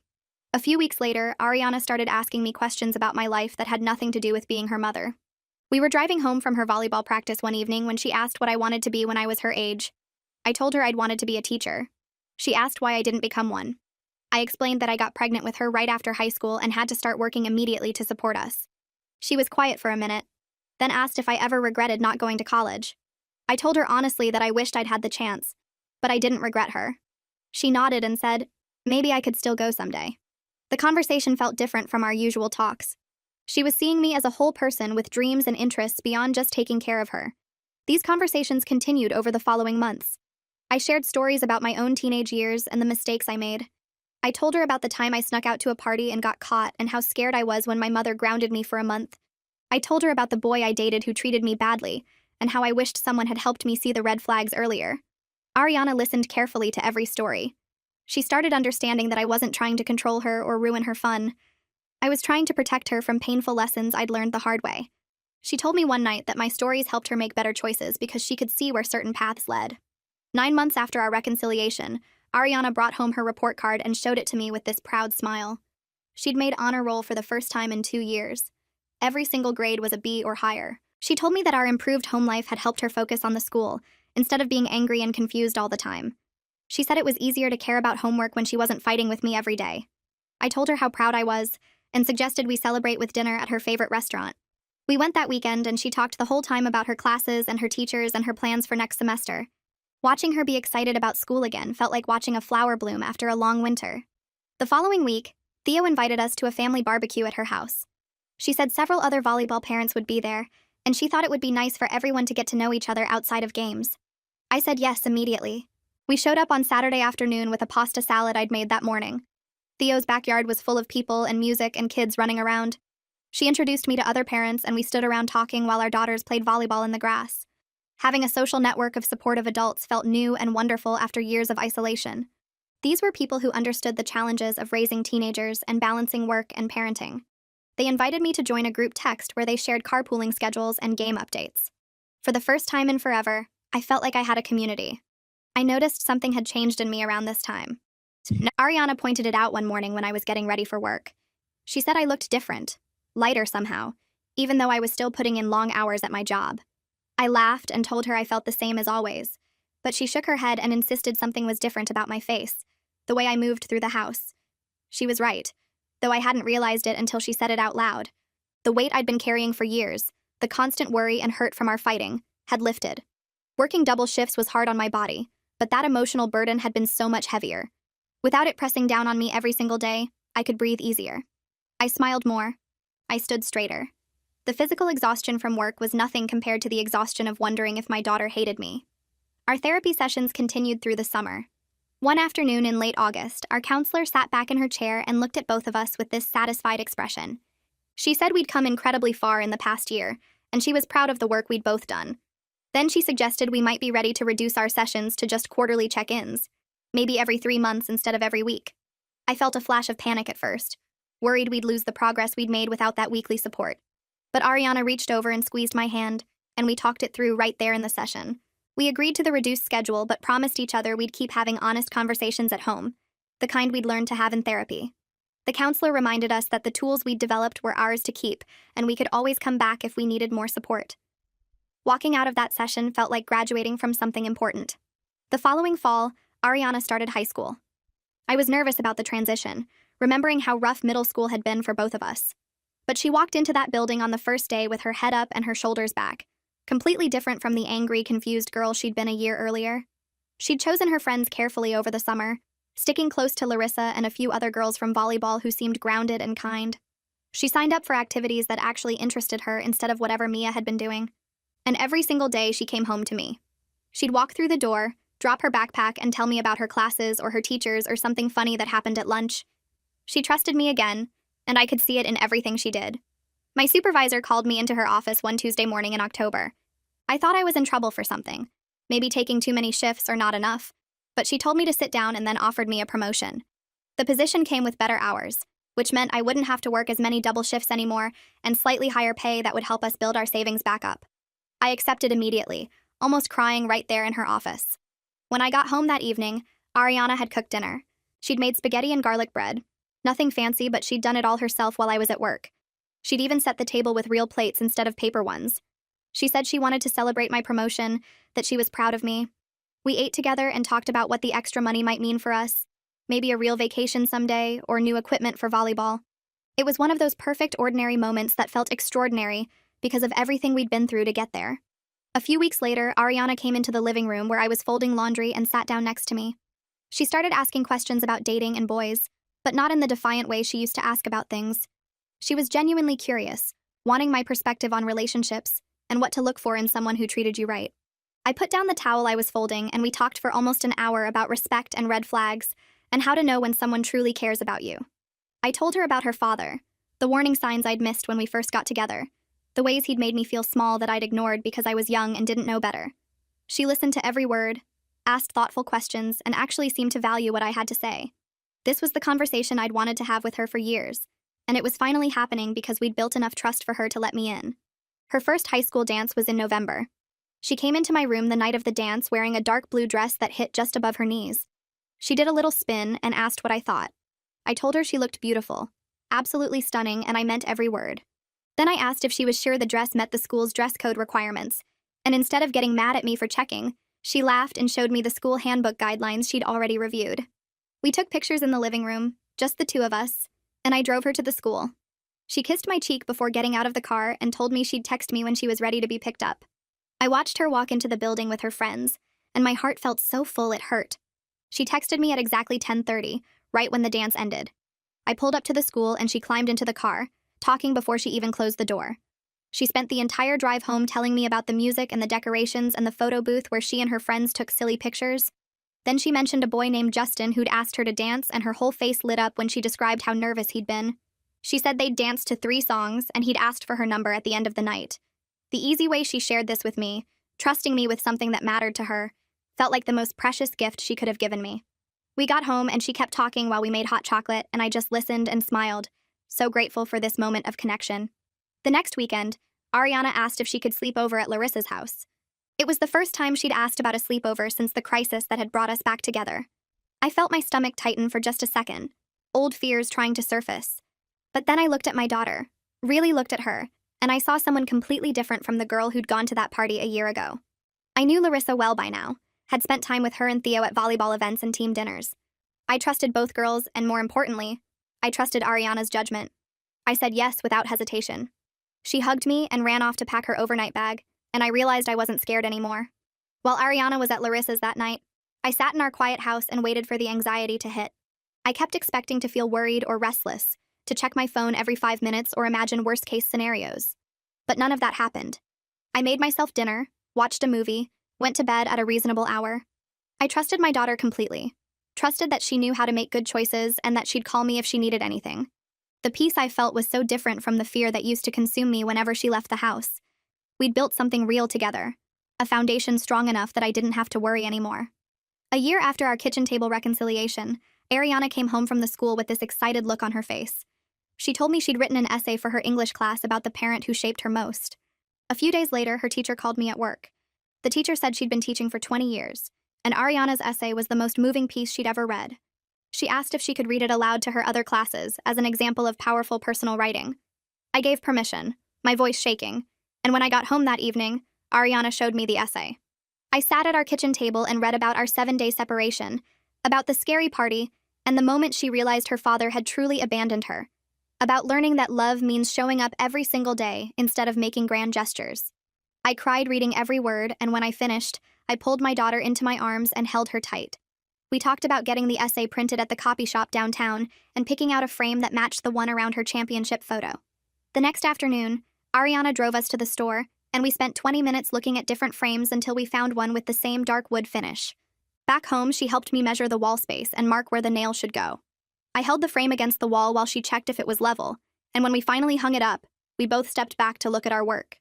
A few weeks later, Ariana started asking me questions about my life that had nothing to do with being her mother. We were driving home from her volleyball practice one evening when she asked what I wanted to be when I was her age. I told her I'd wanted to be a teacher. She asked why I didn't become one. I explained that I got pregnant with her right after high school and had to start working immediately to support us. She was quiet for a minute, then asked if I ever regretted not going to college. I told her honestly that I wished I'd had the chance, but I didn't regret her. She nodded and said, maybe I could still go someday. The conversation felt different from our usual talks. She was seeing me as a whole person with dreams and interests beyond just taking care of her. These conversations continued over the following months. I shared stories about my own teenage years and the mistakes I made. I told her about the time I snuck out to a party and got caught and how scared I was when my mother grounded me for a month. I told her about the boy I dated who treated me badly and how I wished someone had helped me see the red flags earlier. Ariana listened carefully to every story. She started understanding that I wasn't trying to control her or ruin her fun. I was trying to protect her from painful lessons I'd learned the hard way. She told me one night that my stories helped her make better choices because she could see where certain paths led. 9 months after our reconciliation, Ariana brought home her report card and showed it to me with this proud smile. She'd made honor roll for the first time in 2 years. Every single grade was a B or higher. She told me that our improved home life had helped her focus on the school, instead of being angry and confused all the time. She said it was easier to care about homework when she wasn't fighting with me every day. I told her how proud I was, and suggested we celebrate with dinner at her favorite restaurant. We went that weekend and she talked the whole time about her classes and her teachers and her plans for next semester. Watching her be excited about school again felt like watching a flower bloom after a long winter. The following week, Theo invited us to a family barbecue at her house. She said several other volleyball parents would be there, and she thought it would be nice for everyone to get to know each other outside of games. I said yes immediately. We showed up on Saturday afternoon with a pasta salad I'd made that morning. Theo's backyard was full of people and music and kids running around. She introduced me to other parents and we stood around talking while our daughters played volleyball in the grass. Having a social network of supportive adults felt new and wonderful after years of isolation. These were people who understood the challenges of raising teenagers and balancing work and parenting. They invited me to join a group text where they shared carpooling schedules and game updates. For the first time in forever, I felt like I had a community. I noticed something had changed in me around this time. Ariana pointed it out one morning when I was getting ready for work. She said I looked different, lighter somehow, even though I was still putting in long hours at my job. I laughed and told her I felt the same as always, but she shook her head and insisted something was different about my face, the way I moved through the house. She was right, though I hadn't realized it until she said it out loud. The weight I'd been carrying for years, the constant worry and hurt from our fighting, had lifted. Working double shifts was hard on my body, but that emotional burden had been so much heavier. Without it pressing down on me every single day, I could breathe easier. I smiled more. I stood straighter. The physical exhaustion from work was nothing compared to the exhaustion of wondering if my daughter hated me. Our therapy sessions continued through the summer. One afternoon in late August, our counselor sat back in her chair and looked at both of us with this satisfied expression. She said we'd come incredibly far in the past year, and she was proud of the work we'd both done. Then she suggested we might be ready to reduce our sessions to just quarterly check-ins, maybe every 3 months instead of every week. I felt a flash of panic at first, worried we'd lose the progress we'd made without that weekly support. But Ariana reached over and squeezed my hand, and we talked it through right there in the session. We agreed to the reduced schedule but promised each other we'd keep having honest conversations at home, the kind we'd learned to have in therapy. The counselor reminded us that the tools we'd developed were ours to keep, and we could always come back if we needed more support. Walking out of that session felt like graduating from something important. The following fall, Ariana started high school. I was nervous about the transition, remembering how rough middle school had been for both of us. But she walked into that building on the first day with her head up and her shoulders back, completely different from the angry, confused girl she'd been a year earlier. She'd chosen her friends carefully over the summer, sticking close to Larissa and a few other girls from volleyball who seemed grounded and kind. She signed up for activities that actually interested her instead of whatever Mia had been doing. And every single day she came home to me. She'd walk through the door, drop her backpack, and tell me about her classes or her teachers or something funny that happened at lunch. She trusted me again, and I could see it in everything she did. My supervisor called me into her office one Tuesday morning in October. I thought I was in trouble for something, maybe taking too many shifts or not enough, but she told me to sit down and then offered me a promotion. The position came with better hours, which meant I wouldn't have to work as many double shifts anymore, and slightly higher pay that would help us build our savings back up. I accepted immediately, almost crying right there in her office. When I got home that evening, Ariana had cooked dinner. She'd made spaghetti and garlic bread. Nothing fancy, but she'd done it all herself while I was at work. She'd even set the table with real plates instead of paper ones. She said she wanted to celebrate my promotion, that she was proud of me. We ate together and talked about what the extra money might mean for us, maybe a real vacation someday or new equipment for volleyball. It was one of those perfect ordinary moments that felt extraordinary because of everything we'd been through to get there. A few weeks later, Ariana came into the living room where I was folding laundry and sat down next to me. She started asking questions about dating and boys, but not in the defiant way she used to ask about things. She was genuinely curious, wanting my perspective on relationships and what to look for in someone who treated you right. I put down the towel I was folding and we talked for almost an hour about respect and red flags and how to know when someone truly cares about you. I told her about her father, the warning signs I'd missed when we first got together, the ways he'd made me feel small that I'd ignored because I was young and didn't know better. She listened to every word, asked thoughtful questions, and actually seemed to value what I had to say. This was the conversation I'd wanted to have with her for years, and it was finally happening because we'd built enough trust for her to let me in. Her first high school dance was in November. She came into my room the night of the dance wearing a dark blue dress that hit just above her knees. She did a little spin and asked what I thought. I told her she looked beautiful, absolutely stunning, and I meant every word. Then I asked if she was sure the dress met the school's dress code requirements, and instead of getting mad at me for checking, she laughed and showed me the school handbook guidelines she'd already reviewed. We took pictures in the living room, just the two of us, and I drove her to the school. She kissed my cheek before getting out of the car and told me she'd text me when she was ready to be picked up. I watched her walk into the building with her friends, and my heart felt so full it hurt. She texted me at exactly 10:30, right when the dance ended. I pulled up to the school and she climbed into the car, talking before she even closed the door. She spent the entire drive home telling me about the music and the decorations and the photo booth where she and her friends took silly pictures. Then she mentioned a boy named Justin who'd asked her to dance, and her whole face lit up when she described how nervous he'd been. She said they'd danced to 3 songs and he'd asked for her number at the end of the night. The easy way she shared this with me, trusting me with something that mattered to her, felt like the most precious gift she could have given me. We got home and she kept talking while we made hot chocolate, and I just listened and smiled, so grateful for this moment of connection. The next weekend, Ariana asked if she could sleep over at Larissa's house. It was the first time she'd asked about a sleepover since the crisis that had brought us back together. I felt my stomach tighten for just a second, old fears trying to surface. But then I looked at my daughter, really looked at her, and I saw someone completely different from the girl who'd gone to that party a year ago. I knew Larissa well by now, had spent time with her and Theo at volleyball events and team dinners. I trusted both girls, and more importantly, I trusted Ariana's judgment. I said yes without hesitation. She hugged me and ran off to pack her overnight bag, and I realized I wasn't scared anymore. While Ariana was at Larissa's that night, I sat in our quiet house and waited for the anxiety to hit. I kept expecting to feel worried or restless, to check my phone every 5 minutes or imagine worst-case scenarios. But none of that happened. I made myself dinner, watched a movie, went to bed at a reasonable hour. I trusted my daughter completely, trusted that she knew how to make good choices and that she'd call me if she needed anything. The peace I felt was so different from the fear that used to consume me whenever she left the house. We'd built something real together, a foundation strong enough that I didn't have to worry anymore. A year after our kitchen table reconciliation, Ariana came home from the school with this excited look on her face. She told me she'd written an essay for her English class about the parent who shaped her most. A few days later, her teacher called me at work. The teacher said she'd been teaching for 20 years, and Ariana's essay was the most moving piece she'd ever read. She asked if she could read it aloud to her other classes as an example of powerful personal writing. I gave permission, my voice shaking, and when I got home that evening, Ariana showed me the essay. I sat at our kitchen table and read about our 7-day separation, about the scary party, and the moment she realized her father had truly abandoned her, about learning that love means showing up every single day instead of making grand gestures. I cried reading every word, and when I finished, I pulled my daughter into my arms and held her tight. We talked about getting the essay printed at the copy shop downtown and picking out a frame that matched the one around her championship photo. The next afternoon, Ariana drove us to the store, and we spent 20 minutes looking at different frames until we found one with the same dark wood finish. Back home, she helped me measure the wall space and mark where the nail should go. I held the frame against the wall while she checked if it was level, and when we finally hung it up, we both stepped back to look at our work.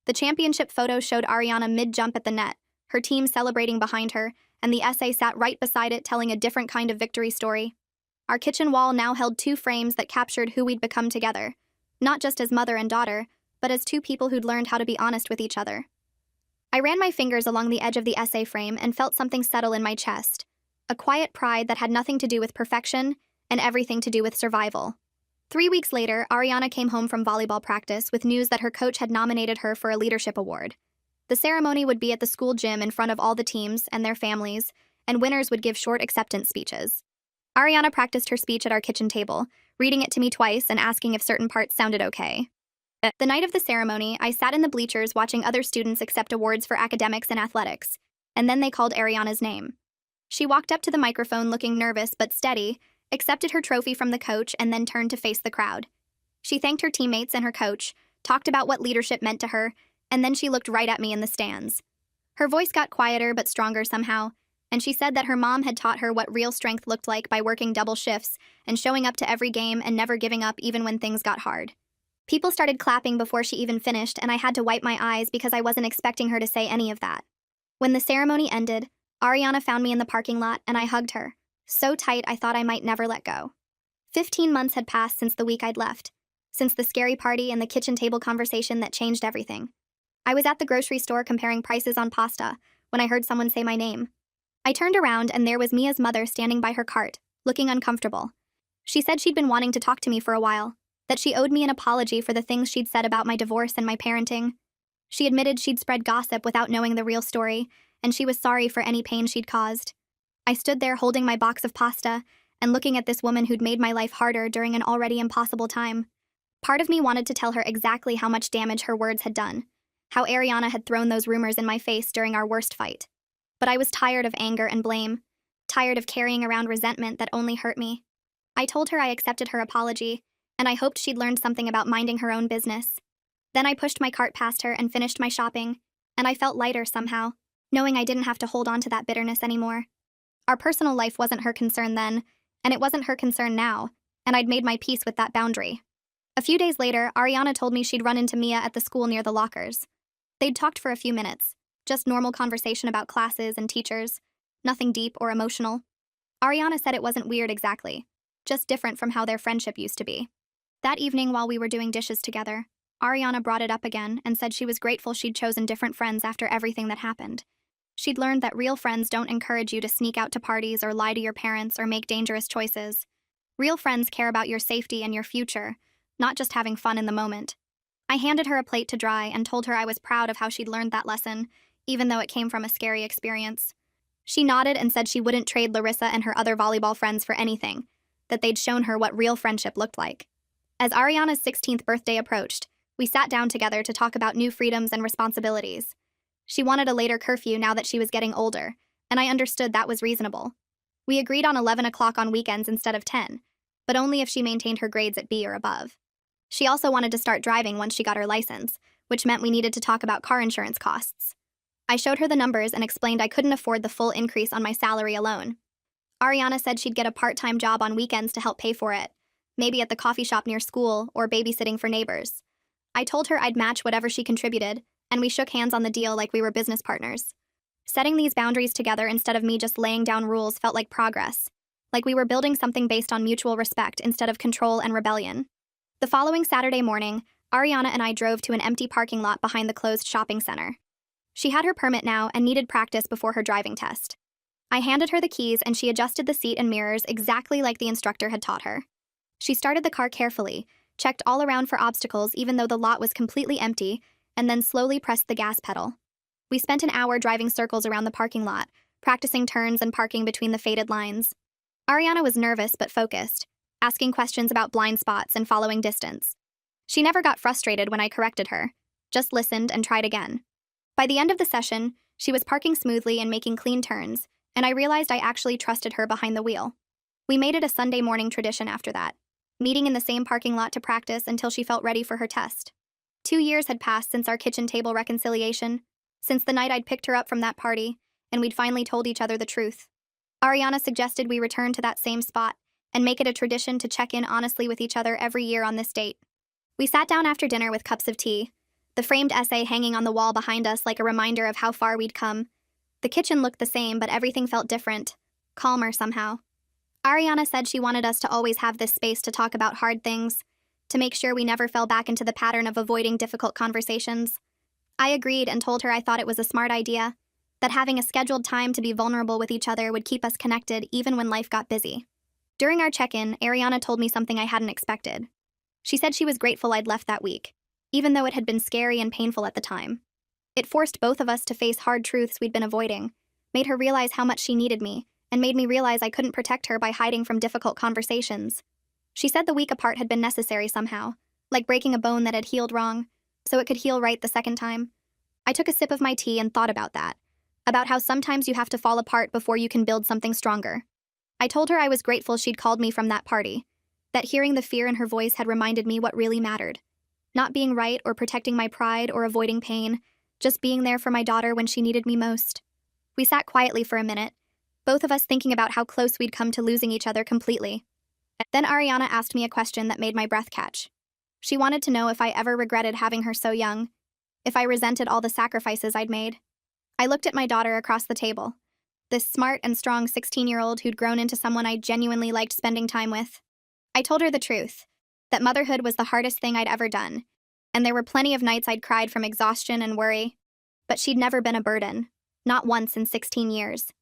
The championship photo showed Ariana mid-jump at the net, her team celebrating behind her, and the essay sat right beside it telling a different kind of victory story. Our kitchen wall now held 2 frames that captured who we'd become together, not just as mother and daughter, but as 2 people who'd learned how to be honest with each other. I ran my fingers along the edge of the essay frame and felt something settle in my chest, a quiet pride that had nothing to do with perfection and everything to do with survival. 3 weeks later, Ariana came home from volleyball practice with news that her coach had nominated her for a leadership award. The ceremony would be at the school gym in front of all the teams and their families, and winners would give short acceptance speeches. Ariana practiced her speech at our kitchen table, reading it to me twice and asking if certain parts sounded okay. The night of the ceremony, I sat in the bleachers watching other students accept awards for academics and athletics, and then they called Ariana's name. She walked up to the microphone looking nervous but steady, accepted her trophy from the coach, and then turned to face the crowd. She thanked her teammates and her coach, talked about what leadership meant to her, and then she looked right at me in the stands. Her voice got quieter but stronger somehow, and she said that her mom had taught her what real strength looked like by working double shifts and showing up to every game and never giving up even when things got hard. People started clapping before she even finished, and I had to wipe my eyes because I wasn't expecting her to say any of that. When the ceremony ended, Ariana found me in the parking lot and I hugged her, so tight I thought I might never let go. 15 months had passed since the week I'd left, since the scary party and the kitchen table conversation that changed everything. I was at the grocery store comparing prices on pasta when I heard someone say my name. I turned around and there was Mia's mother standing by her cart, looking uncomfortable. She said she'd been wanting to talk to me for a while, that she owed me an apology for the things she'd said about my divorce and my parenting. She admitted she'd spread gossip without knowing the real story, and she was sorry for any pain she'd caused. I stood there holding my box of pasta and looking at this woman who'd made my life harder during an already impossible time. Part of me wanted to tell her exactly how much damage her words had done, how Ariana had thrown those rumors in my face during our worst fight. But I was tired of anger and blame, tired of carrying around resentment that only hurt me. I told her I accepted her apology, and I hoped she'd learned something about minding her own business. Then I pushed my cart past her and finished my shopping, and I felt lighter somehow, knowing I didn't have to hold on to that bitterness anymore. Our personal life wasn't her concern then, and it wasn't her concern now, and I'd made my peace with that boundary. A few days later, Ariana told me she'd run into Mia at the school near the lockers. They'd talked for a few minutes, just normal conversation about classes and teachers, nothing deep or emotional. Ariana said it wasn't weird exactly, just different from how their friendship used to be. That evening while we were doing dishes together, Ariana brought it up again and said she was grateful she'd chosen different friends after everything that happened. She'd learned that real friends don't encourage you to sneak out to parties or lie to your parents or make dangerous choices. Real friends care about your safety and your future, not just having fun in the moment. I handed her a plate to dry and told her I was proud of how she'd learned that lesson, even though it came from a scary experience. She nodded and said she wouldn't trade Larissa and her other volleyball friends for anything, that they'd shown her what real friendship looked like. As Ariana's 16th birthday approached, we sat down together to talk about new freedoms and responsibilities. She wanted a later curfew now that she was getting older, and I understood that was reasonable. We agreed on 11 o'clock on weekends instead of 10, but only if she maintained her grades at B or above. She also wanted to start driving once she got her license, which meant we needed to talk about car insurance costs. I showed her the numbers and explained I couldn't afford the full increase on my salary alone. Ariana said she'd get a part-time job on weekends to help pay for it, maybe at the coffee shop near school or babysitting for neighbors. I told her I'd match whatever she contributed, and we shook hands on the deal like we were business partners. Setting these boundaries together instead of me just laying down rules felt like progress, like we were building something based on mutual respect instead of control and rebellion. The following Saturday morning, Ariana and I drove to an empty parking lot behind the closed shopping center. She had her permit now and needed practice before her driving test. I handed her the keys and she adjusted the seat and mirrors exactly like the instructor had taught her. She started the car carefully, checked all around for obstacles even though the lot was completely empty, and then slowly pressed the gas pedal. We spent an hour driving circles around the parking lot, practicing turns and parking between the faded lines. Ariana was nervous but focused, asking questions about blind spots and following distance. She never got frustrated when I corrected her, just listened and tried again. By the end of the session, she was parking smoothly and making clean turns, and I realized I actually trusted her behind the wheel. We made it a Sunday morning tradition after that, meeting in the same parking lot to practice until she felt ready for her test. 2 years had passed since our kitchen table reconciliation, since the night I'd picked her up from that party, and we'd finally told each other the truth. Ariana suggested we return to that same spot and make it a tradition to check in honestly with each other every year on this date. We sat down after dinner with cups of tea, the framed essay hanging on the wall behind us like a reminder of how far we'd come. The kitchen looked the same, but everything felt different, calmer somehow. Ariana said she wanted us to always have this space to talk about hard things, to make sure we never fell back into the pattern of avoiding difficult conversations. I agreed and told her I thought it was a smart idea, that having a scheduled time to be vulnerable with each other would keep us connected even when life got busy. During our check-in, Ariana told me something I hadn't expected. She said she was grateful I'd left that week, even though it had been scary and painful at the time. It forced both of us to face hard truths we'd been avoiding, made her realize how much she needed me, and made me realize I couldn't protect her by hiding from difficult conversations. She said the week apart had been necessary somehow, like breaking a bone that had healed wrong, so it could heal right the second time. I took a sip of my tea and thought about that, about how sometimes you have to fall apart before you can build something stronger. I told her I was grateful she'd called me from that party, that hearing the fear in her voice had reminded me what really mattered. Not being right or protecting my pride or avoiding pain, just being there for my daughter when she needed me most. We sat quietly for a minute, both of us thinking about how close we'd come to losing each other completely. Then Ariana asked me a question that made my breath catch. She wanted to know if I ever regretted having her so young, if I resented all the sacrifices I'd made. I looked at my daughter across the table, this smart and strong 16-year-old who'd grown into someone I genuinely liked spending time with. I told her the truth, that motherhood was the hardest thing I'd ever done, and there were plenty of nights I'd cried from exhaustion and worry, but she'd never been a burden, not once in 16 years.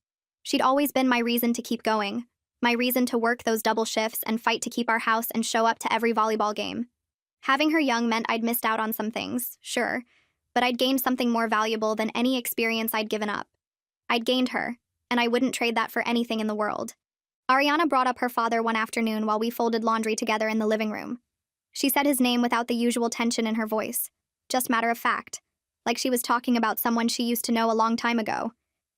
She'd always been my reason to keep going, my reason to work those double shifts and fight to keep our house and show up to every volleyball game. Having her young meant I'd missed out on some things, sure, but I'd gained something more valuable than any experience I'd given up. I'd gained her, and I wouldn't trade that for anything in the world. Ariana brought up her father one afternoon while we folded laundry together in the living room. She said his name without the usual tension in her voice, just matter of fact, like she was talking about someone she used to know a long time ago.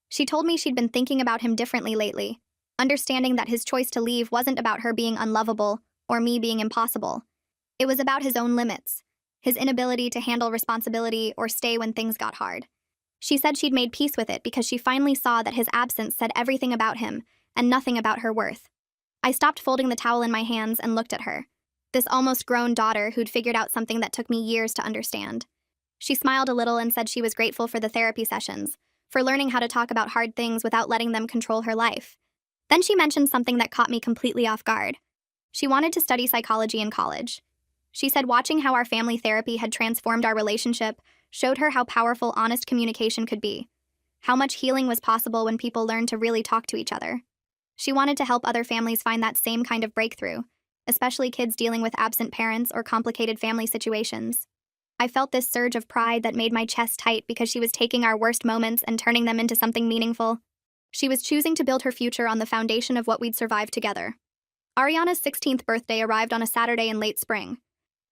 She told me she'd been thinking about him differently lately, understanding that his choice to leave wasn't about her being unlovable or me being impossible. It was about his own limits, his inability to handle responsibility or stay when things got hard. She said she'd made peace with it because she finally saw that his absence said everything about him and nothing about her worth. I stopped folding the towel in my hands and looked at her, this almost grown daughter who'd figured out something that took me years to understand. She smiled a little and said she was grateful for the therapy sessions, for learning how to talk about hard things without letting them control her life. Then she mentioned something that caught me completely off guard. She wanted to study psychology in college. She said watching how our family therapy had transformed our relationship showed her how powerful honest communication could be, how much healing was possible when people learned to really talk to each other. She wanted to help other families find that same kind of breakthrough, especially kids dealing with absent parents or complicated family situations. I felt this surge of pride that made my chest tight because she was taking our worst moments and turning them into something meaningful. She was choosing to build her future on the foundation of what we'd survived together. Ariana's 16th birthday arrived on a Saturday in late spring.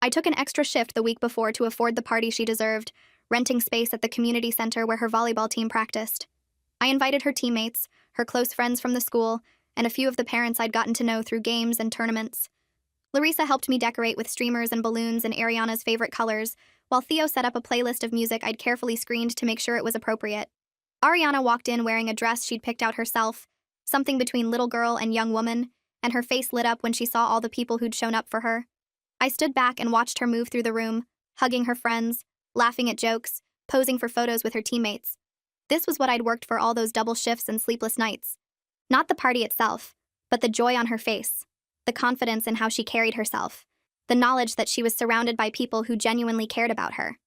I took an extra shift the week before to afford the party she deserved, renting space at the community center where her volleyball team practiced. I invited her teammates, her close friends from the school, and a few of the parents I'd gotten to know through games and tournaments. Larissa helped me decorate with streamers and balloons in Ariana's favorite colors, while Theo set up a playlist of music I'd carefully screened to make sure it was appropriate. Ariana walked in wearing a dress she'd picked out herself, something between little girl and young woman, and her face lit up when she saw all the people who'd shown up for her. I stood back and watched her move through the room, hugging her friends, laughing at jokes, posing for photos with her teammates. This was what I'd worked for all those double shifts and sleepless nights. Not the party itself, but the joy on her face, the confidence in how she carried herself, the knowledge that she was surrounded by people who genuinely cared about her.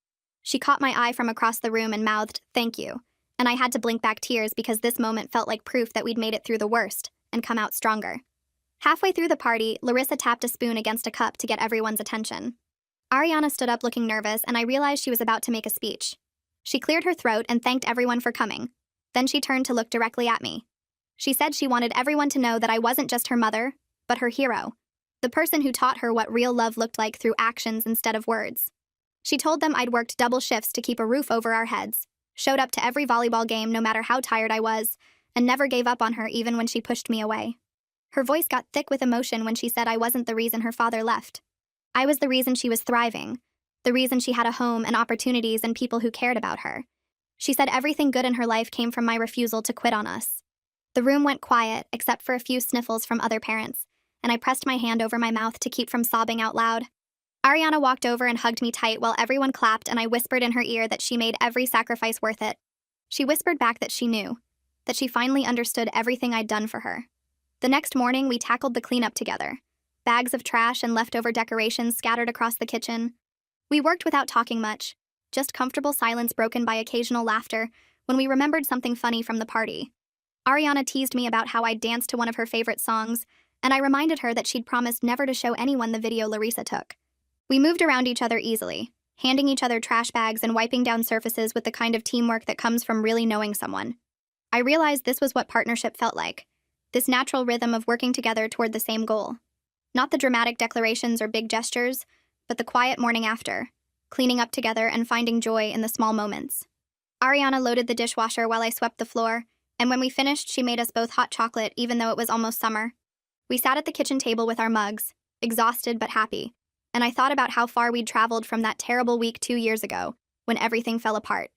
She caught my eye from across the room and mouthed, "Thank you," and I had to blink back tears because this moment felt like proof that we'd made it through the worst and come out stronger. Halfway through the party, Larissa tapped a spoon against a cup to get everyone's attention. Ariana stood up looking nervous, and I realized she was about to make a speech. She cleared her throat and thanked everyone for coming. Then she turned to look directly at me. She said she wanted everyone to know that I wasn't just her mother, but her hero, the person who taught her what real love looked like through actions instead of words. She told them I'd worked double shifts to keep a roof over our heads, showed up to every volleyball game no matter how tired I was, and never gave up on her even when she pushed me away. Her voice got thick with emotion when she said I wasn't the reason her father left. I was the reason she was thriving, the reason she had a home and opportunities and people who cared about her. She said everything good in her life came from my refusal to quit on us. The room went quiet, except for a few sniffles from other parents, and I pressed my hand over my mouth to keep from sobbing out loud. Ariana walked over and hugged me tight while everyone clapped, and I whispered in her ear that she made every sacrifice worth it. She whispered back that she knew, that she finally understood everything I'd done for her. The next morning, we tackled the cleanup together. Bags of trash and leftover decorations scattered across the kitchen. We worked without talking much, just comfortable silence broken by occasional laughter when we remembered something funny from the party. Ariana teased me about how I'd danced to one of her favorite songs, and I reminded her that she'd promised never to show anyone the video Larissa took. We moved around each other easily, handing each other trash bags and wiping down surfaces with the kind of teamwork that comes from really knowing someone. I realized this was what partnership felt like, this natural rhythm of working together toward the same goal. Not the dramatic declarations or big gestures, but the quiet morning after, cleaning up together and finding joy in the small moments. Ariana loaded the dishwasher while I swept the floor, and when we finished, she made us both hot chocolate even though it was almost summer. We sat at the kitchen table with our mugs. exhausted but happy, and I thought about how far we'd traveled from that terrible week 2 years ago, when everything fell apart.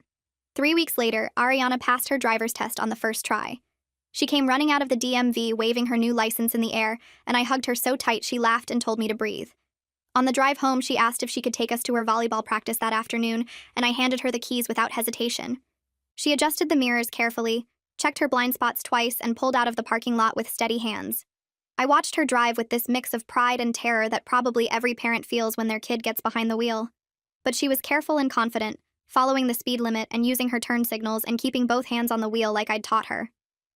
3 weeks later, Ariana passed her driver's test on the first try. She came running out of the DMV waving her new license in the air, and I hugged her so tight she laughed and told me to breathe. On the drive home, she asked if she could take us to her volleyball practice that afternoon, and I handed her the keys without hesitation. She adjusted the mirrors carefully, checked her blind spots twice, and pulled out of the parking lot with steady hands. I watched her drive with this mix of pride and terror that probably every parent feels when their kid gets behind the wheel. But she was careful and confident, following the speed limit and using her turn signals and keeping both hands on the wheel like I'd taught her.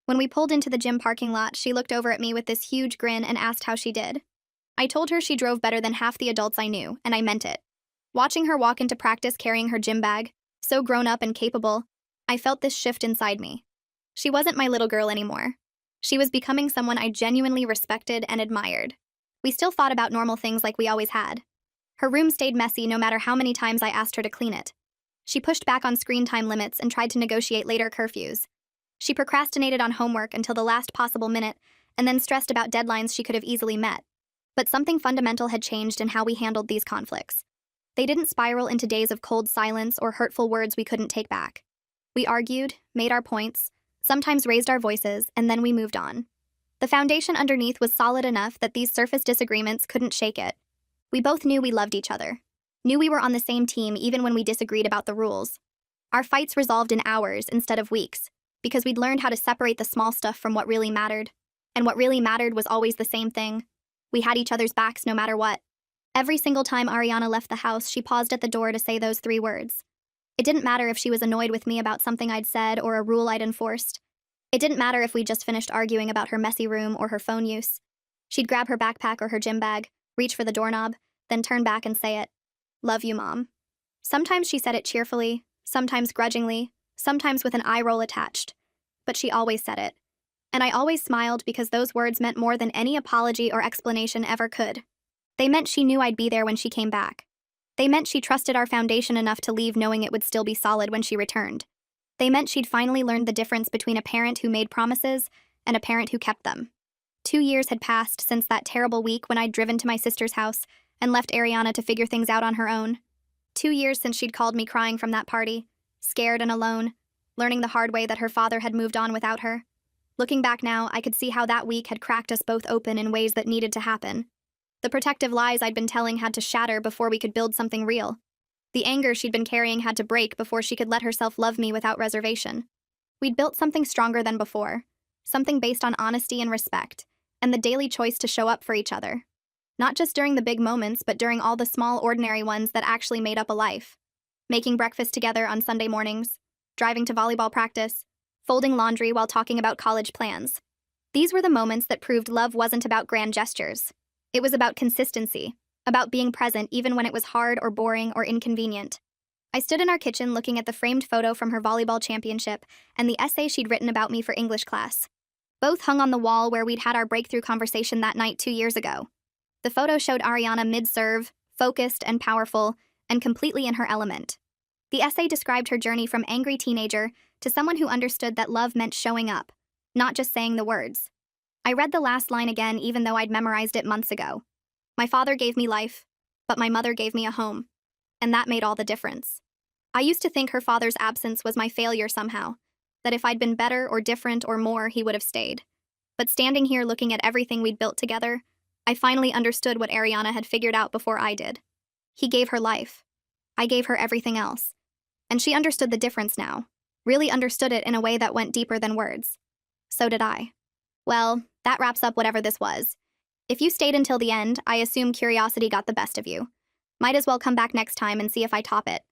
When we pulled into the gym parking lot, she looked over at me with this huge grin and asked how she did. I told her she drove better than half the adults I knew, and I meant it. Watching her walk into practice carrying her gym bag, so grown up and capable, I felt this shift inside me. She wasn't my little girl anymore. She was becoming someone I genuinely respected and admired. We still thought about normal things like we always had. Her room stayed messy no matter how many times I asked her to clean it. She pushed back on screen time limits and tried to negotiate later curfews. She procrastinated on homework until the last possible minute and then stressed about deadlines she could have easily met. But something fundamental had changed in how we handled these conflicts. They didn't spiral into days of cold silence or hurtful words we couldn't take back. We argued, made our points, sometimes raised our voices, and then we moved on. The foundation underneath was solid enough that these surface disagreements couldn't shake it. We both knew we loved each other, knew we were on the same team even when we disagreed about the rules. Our fights resolved in hours instead of weeks, because we'd learned how to separate the small stuff from what really mattered. And what really mattered was always the same thing. We had each other's backs no matter what. Every single time Ariana left the house, she paused at the door to say those 3 words. It didn't matter if she was annoyed with me about something I'd said or a rule I'd enforced. It didn't matter if we just finished arguing about her messy room or her phone use. She'd grab her backpack or her gym bag, reach for the doorknob, then turn back and say it. Love you, Mom. Sometimes she said it cheerfully, sometimes grudgingly, sometimes with an eye roll attached. But she always said it. And I always smiled because those words meant more than any apology or explanation ever could. They meant she knew I'd be there when she came back. They meant she trusted our foundation enough to leave knowing it would still be solid when she returned. They meant she'd finally learned the difference between a parent who made promises and a parent who kept them. 2 years had passed since that terrible week when I'd driven to my sister's house and left Ariana to figure things out on her own. 2 years since she'd called me crying from that party, scared and alone, learning the hard way that her father had moved on without her. Looking back now, I could see how that week had cracked us both open in ways that needed to happen. The protective lies I'd been telling had to shatter before we could build something real. The anger she'd been carrying had to break before she could let herself love me without reservation. We'd built something stronger than before, something based on honesty and respect, and the daily choice to show up for each other. Not just during the big moments, but during all the small, ordinary ones that actually made up a life. Making breakfast together on Sunday mornings, driving to volleyball practice, folding laundry while talking about college plans. These were the moments that proved love wasn't about grand gestures. It was about consistency, about being present even when it was hard or boring or inconvenient. I stood in our kitchen looking at the framed photo from her volleyball championship and the essay she'd written about me for English class. Both hung on the wall where we'd had our breakthrough conversation that night 2 years ago. The photo showed Ariana mid-serve, focused and powerful, and completely in her element. The essay described her journey from angry teenager to someone who understood that love meant showing up, not just saying the words. I read the last line again even though I'd memorized it months ago. My father gave me life, but my mother gave me a home. And that made all the difference. I used to think her father's absence was my failure somehow, that if I'd been better or different or more, he would have stayed. But standing here looking at everything we'd built together, I finally understood what Ariana had figured out before I did. He gave her life. I gave her everything else. And she understood the difference now, really understood it in a way that went deeper than words. So did I. Well, that wraps up whatever this was. If you stayed until the end, I assume curiosity got the best of you. Might as well come back next time and see if I top it.